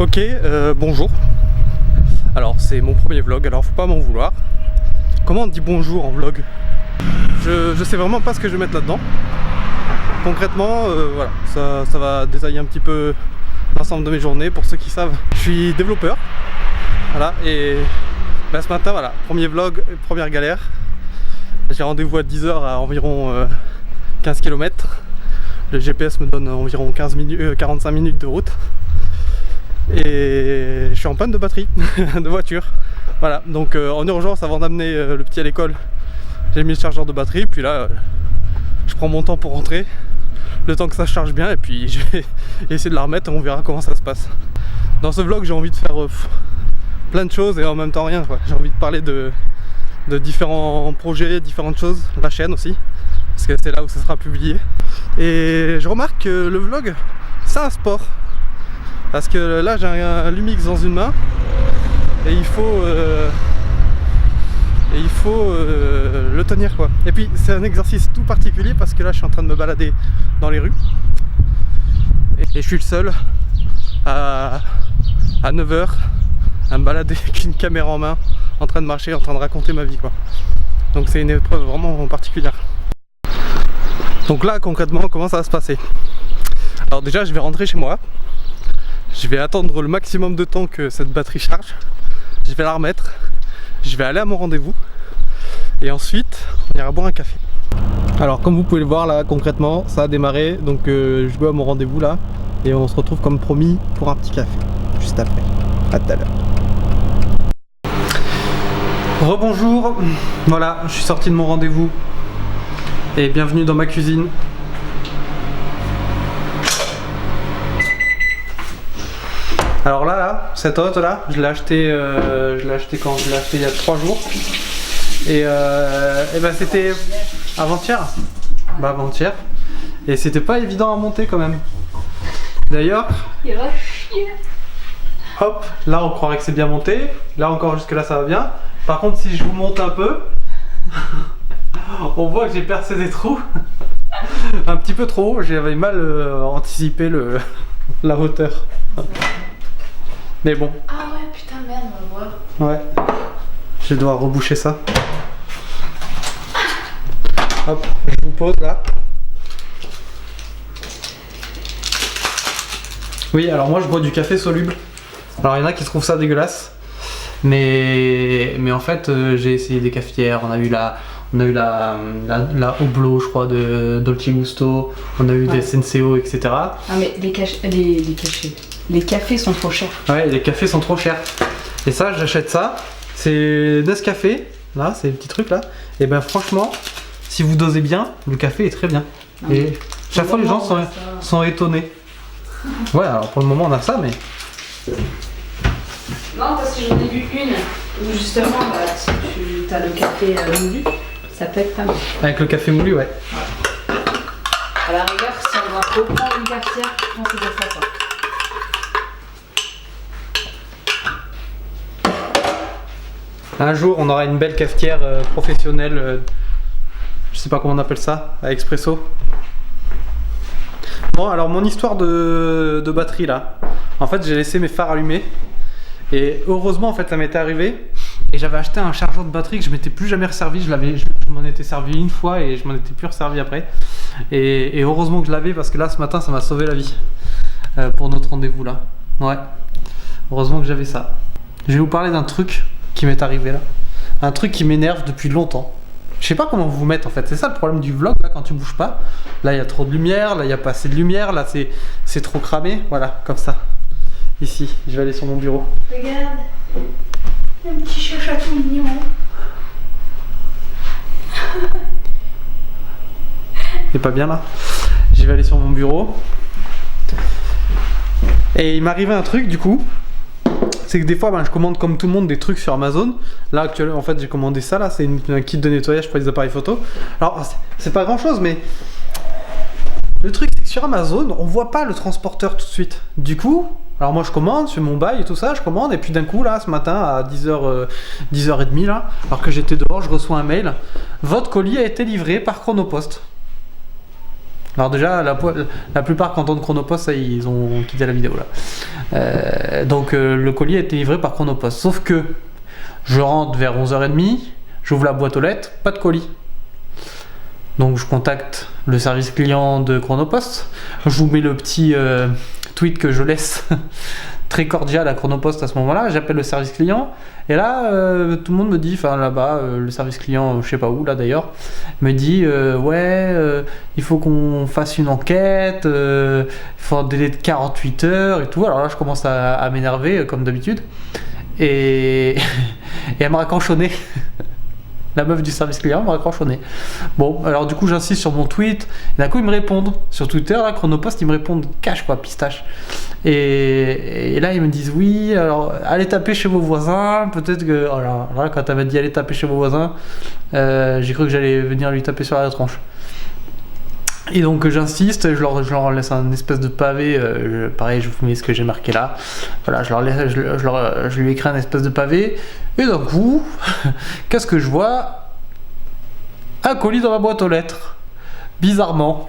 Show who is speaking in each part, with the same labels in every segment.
Speaker 1: Ok, bonjour. Alors c'est mon premier vlog, alors faut pas m'en vouloir. Comment on dit bonjour en vlog? Je sais vraiment pas ce que je vais mettre là-dedans. Concrètement, voilà, ça va détailler un petit peu l'ensemble de mes journées. Pour ceux qui savent, je suis développeur. Voilà, et ce matin, voilà, premier vlog, première galère. J'ai rendez-vous à 10 h à environ 15 km. Le GPS me donne environ 45 minutes de route. Et je suis en panne de batterie de voiture. Voilà, donc en urgence, avant d'amener le petit à l'école, j'ai mis le chargeur de batterie. Puis là, je prends mon temps pour rentrer, le temps que ça charge bien, et puis je vais essayer de la remettre et on verra comment ça se passe. Dans ce vlog, j'ai envie de faire plein de choses et en même temps rien, quoi. J'ai envie de parler de différents projets, différentes choses, la chaîne aussi, parce que c'est là où ça sera publié. Et je remarque que le vlog, c'est un sport. Parce que là j'ai un Lumix dans une main et il faut le tenir, quoi. Et puis c'est un exercice tout particulier parce que là je suis en train de me balader dans les rues et je suis le seul à 9 h à me balader avec une caméra en main, en train de marcher, en train de raconter ma vie, quoi. Donc c'est une épreuve vraiment particulière. Donc là concrètement, comment ça va se passer? Alors déjà je vais rentrer chez moi. Je vais attendre le maximum de temps que cette batterie charge. Je vais la remettre. Je vais aller à mon rendez-vous. Et ensuite, on ira boire un café. Alors comme vous pouvez le voir là, concrètement, ça a démarré. Donc je vais à mon rendez-vous là. Et on se retrouve comme promis pour un petit café. Juste après. À tout à l'heure. Rebonjour. Voilà, je suis sorti de mon rendez-vous. Et bienvenue dans ma cuisine. Alors là, cette hotte là, je l'ai acheté quand? Je l'ai acheté il y a 3 jours. Et ben c'était avant-hier. Bah avant-hier. Et c'était pas évident à monter quand même. D'ailleurs,
Speaker 2: il va chier.
Speaker 1: Hop, là on croirait que c'est bien monté. Là encore jusque là ça va bien. Par contre si je vous monte un peu, on voit que j'ai percé des trous. Un petit peu trop haut, j'avais mal anticipé la hauteur. Mais bon.
Speaker 2: Ah ouais, putain, merde, on va voir.
Speaker 1: Ouais. Je dois reboucher ça. Hop, je vous pose là. Oui, alors moi je bois du café soluble. Alors il y en a qui trouvent ça dégueulasse. Mais en fait, j'ai essayé des cafetières. On a eu la Oblo, je crois, de Dolce Gusto. On a eu des Senseo, etc.
Speaker 2: Ah mais les cafés sont trop chers.
Speaker 1: Ouais, les cafés sont trop chers. Et ça, j'achète ça. C'est Nescafé. Là, c'est les petits trucs là. Et ben franchement, si vous dosez bien, le café est très bien. Ah, et chaque fois, les gens sont étonnés. Ouais, alors pour le moment, on a ça, mais...
Speaker 2: Non, parce que j'en ai vu une où justement, bah, si tu as le café moulu, ça peut être pas mal.
Speaker 1: Avec le café moulu, ouais.
Speaker 2: À la rigueur, si on doit reprendre une cafetière, je pense que c'est ça, quoi.
Speaker 1: Un jour, on aura une belle cafetière professionnelle. Je sais pas comment on appelle ça, à expresso. Bon, alors mon histoire de batterie là. En fait, j'ai laissé mes phares allumés. Et heureusement, en fait, ça m'était arrivé. Et j'avais acheté un chargeur de batterie que je m'étais plus jamais resservi. Je m'en étais servi une fois et je m'en étais plus resservi après. Et heureusement que je l'avais parce que là, ce matin, ça m'a sauvé la vie. Pour notre rendez-vous là. Ouais. Heureusement que j'avais ça. Je vais vous parler d'un truc qui m'est arrivé là. Un truc qui m'énerve depuis longtemps. Je sais pas comment vous mettre en fait. C'est ça le problème du vlog là, quand tu bouges pas. Là, il y a trop de lumière. Là, il n'y a pas assez de lumière. Là, c'est trop cramé. Voilà, comme ça. Ici, je vais aller sur mon bureau.
Speaker 2: Regarde, un petit chat tout mignon.
Speaker 1: C'est pas bien là. Je vais aller sur mon bureau. Et il m'arrivait un truc du coup. C'est que des fois, je commande comme tout le monde des trucs sur Amazon. Là, actuellement, en fait, j'ai commandé ça là. C'est un kit de nettoyage pour les appareils photo. Alors, c'est pas grand chose, mais le truc, c'est que sur Amazon, on voit pas le transporteur tout de suite. Du coup. Alors moi je commande, je fais mon bail et tout ça, je commande et puis d'un coup là ce matin à 10h30 là, alors que j'étais dehors, je reçois un mail. Votre colis a été livré par Chronopost. Alors déjà la plupart quand on entend Chronopost, ça, ils ont quitté la vidéo là.
Speaker 3: Donc le colis a été livré par Chronopost. Sauf que je rentre vers 11h30, j'ouvre la boîte aux lettres, pas de colis. Donc je contacte le service client de Chronopost. Je vous mets le petit tweet que je laisse très cordial à Chronopost à ce moment-là. J'appelle le service client et là tout le monde me dit, enfin là-bas le service client, je sais pas où là d'ailleurs, me dit il faut qu'on fasse une enquête, il faut un délai de 48 heures et tout. Alors là je commence à m'énerver comme d'habitude et elle me raccroche au nez. La meuf du service client m'a raccroché. Bon, alors du coup j'insiste sur mon tweet, et d'un coup ils me répondent. Sur Twitter, là, Chronopost, ils me répondent cash quoi, pistache. Et là ils me disent oui, alors allez taper chez vos voisins, peut-être que... Oh là, quand elle m'a dit allez taper chez vos voisins, j'ai cru que j'allais venir lui taper sur la tronche. Et donc j'insiste, je leur laisse un espèce de pavé, pareil je vous mets ce que j'ai marqué là, voilà, je lui écris un espèce de pavé, et d'un coup, qu'est-ce que je vois? Un colis dans ma boîte aux lettres, bizarrement.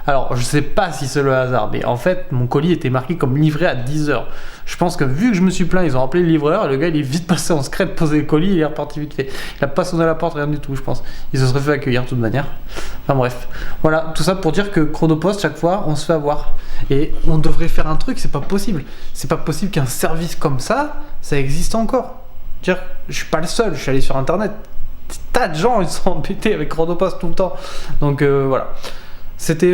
Speaker 3: Alors je sais pas si c'est le hasard, mais en fait mon colis était marqué comme livré à 10h. Je pense que vu que je me suis plaint, ils ont appelé le livreur, et le gars il est vite passé en secret, posé le colis, il est reparti vite fait. Il a pas sonné à la porte, rien du tout je pense. Il se serait fait accueillir de toute manière. Enfin bref, voilà, tout ça pour dire que Chronopost, chaque fois on se fait avoir. Et on devrait faire un truc, c'est pas possible. C'est pas possible qu'un service comme ça existe encore. Dire, je suis pas le seul, je suis allé sur internet. Des tas de gens ils sont embêtés avec Chronopost tout le temps. Donc voilà. C'était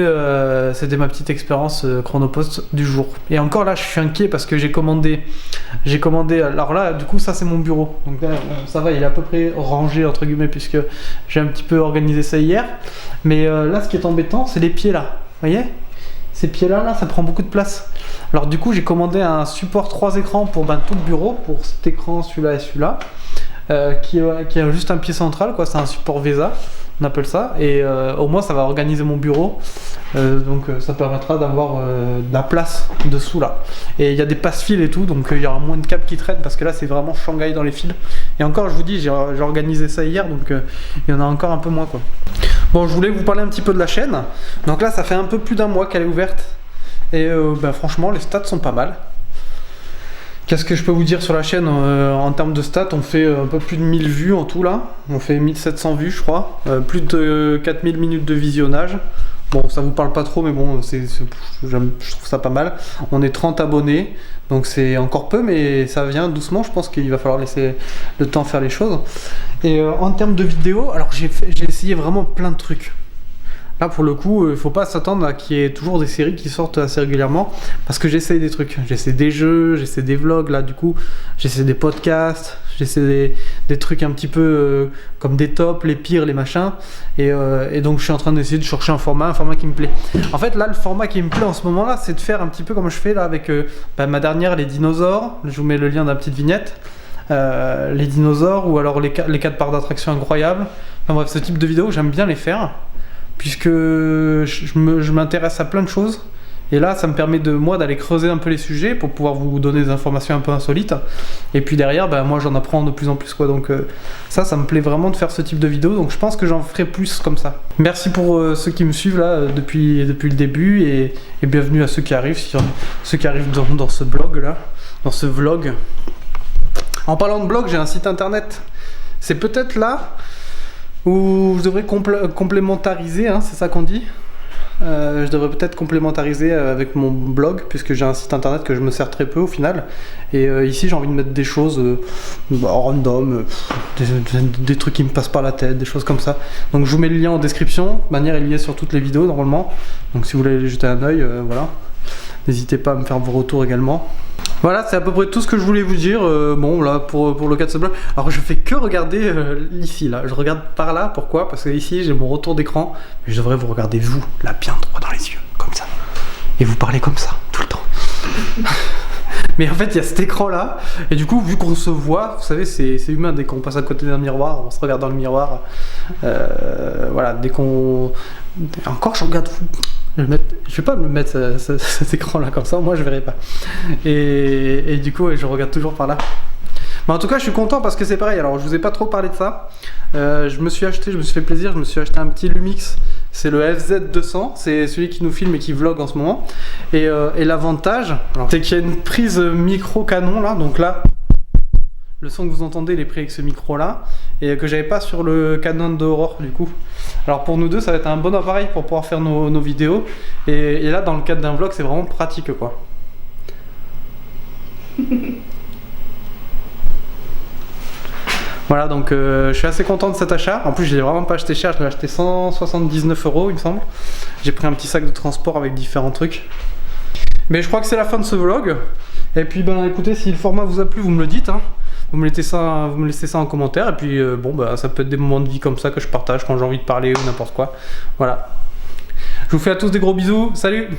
Speaker 3: ma petite expérience Chronopost du jour. Et encore là, je suis inquiet parce que j'ai commandé. Alors là, du coup, ça c'est mon bureau. Donc là, ça va, il est à peu près rangé entre guillemets puisque j'ai un petit peu organisé ça hier. Mais là, ce qui est embêtant, c'est les pieds là. Vous voyez ? Ces pieds là, ça prend beaucoup de place. Alors du coup, j'ai commandé un support 3 écrans pour tout le bureau, pour cet écran, celui-là et celui-là, qui a juste un pied central, quoi. C'est un support VESA. On appelle ça, et au moins ça va organiser mon bureau, donc ça permettra d'avoir de la place dessous là. Et il y a des passe-fils et tout, donc il y aura moins de câbles qui traînent parce que là c'est vraiment Shanghai dans les fils. Et encore, je vous dis, j'ai organisé ça hier, donc il y en a encore un peu moins quoi. Bon, je voulais vous parler un petit peu de la chaîne. Donc là, ça fait un peu plus d'un mois qu'elle est ouverte, et franchement, les stats sont pas mal. Qu'est-ce que je peux vous dire sur la chaîne en termes de stats? On fait un peu plus de 1000 vues en tout là. On fait 1700 vues je crois. Plus de 4000 minutes de visionnage. Bon, ça vous parle pas trop mais bon, je trouve ça pas mal. On est 30 abonnés. Donc c'est encore peu mais ça vient doucement. Je pense qu'il va falloir laisser le temps faire les choses. Et en termes de vidéos, alors j'ai essayé vraiment plein de trucs. Là pour le coup, il faut pas s'attendre à qu'il y ait toujours des séries qui sortent assez régulièrement parce que j'essaie des trucs, j'essaie des jeux, j'essaie des vlogs, là du coup j'essaie des podcasts, j'essaie des trucs un petit peu comme des tops, les pires, les machins, et donc je suis en train d'essayer de chercher un format qui me plaît. En fait là le format qui me plaît en ce moment là, c'est de faire un petit peu comme je fais là avec ma dernière, les dinosaures. Je vous mets le lien dans la petite vignette. Les dinosaures ou alors les 4 parcs d'attraction incroyables. Enfin bref, ce type de vidéos j'aime bien les faire puisque je m'intéresse à plein de choses et là ça me permet d'aller creuser un peu les sujets pour pouvoir vous donner des informations un peu insolites, et puis derrière moi j'en apprends de plus en plus quoi. Donc ça me plaît vraiment de faire ce type de vidéo, donc je pense que j'en ferai plus comme ça. Merci pour ceux qui me suivent là depuis le début, et bienvenue à ceux qui arrivent, dans ce blog là, dans ce vlog. En parlant de blog, j'ai un site internet, c'est peut-être là où je devrais complémentariser, hein, c'est ça qu'on dit. Je devrais peut-être complémentariser avec mon blog, puisque j'ai un site internet que je me sers très peu au final. Et ici j'ai envie de mettre des choses random, des trucs qui me passent par la tête, des choses comme ça. Donc je vous mets le lien en description, de manière est liée sur toutes les vidéos normalement. Donc si vous voulez aller jeter un œil, voilà. N'hésitez pas à me faire vos retours également. Voilà, c'est à peu près tout ce que je voulais vous dire. Bon, là, pour le cas de ce blog. Alors, je fais que regarder ici, là. Je regarde par là. Pourquoi? Parce que ici, j'ai mon retour d'écran. Mais je devrais vous regarder, vous, là, bien droit dans les yeux, comme ça. Et vous parlez comme ça, tout le temps. Mais en fait, il y a cet écran-là. Et du coup, vu qu'on se voit, vous savez, c'est humain. Dès qu'on passe à côté d'un miroir, on se regarde dans le miroir. Voilà, dès qu'on... Encore, je regarde vous. Je vais pas me mettre cet écran là comme ça, moi je verrai pas. Et du coup je regarde toujours par là. Mais en tout cas je suis content parce que c'est pareil, alors je vous ai pas trop parlé de ça.
Speaker 1: je me suis fait plaisir, je me suis acheté un petit Lumix. C'est le FZ200, c'est celui qui nous filme et qui vlog en ce moment. Et l'avantage, c'est qu'il y a une prise micro canon là, donc là, le son que vous entendez, il est pris avec ce micro là, et que j'avais pas sur le Canon de Aurore du coup. Alors pour nous deux, ça va être un bon appareil pour pouvoir faire nos vidéos. Et là, dans le cadre d'un vlog, c'est vraiment pratique quoi. Voilà, donc je suis assez content de cet achat. En plus, je l'ai vraiment pas acheté cher, je l'ai acheté 179 € il me semble. J'ai pris un petit sac de transport avec différents trucs. Mais je crois que c'est la fin de ce vlog. Et puis ben écoutez, si le format vous a plu, vous me le dites, hein. Vous me laissez ça en commentaire. Et puis bon bah ça peut être des moments de vie comme ça que je partage quand j'ai envie de parler ou n'importe quoi. Voilà. Je vous fais à tous des gros bisous. Salut!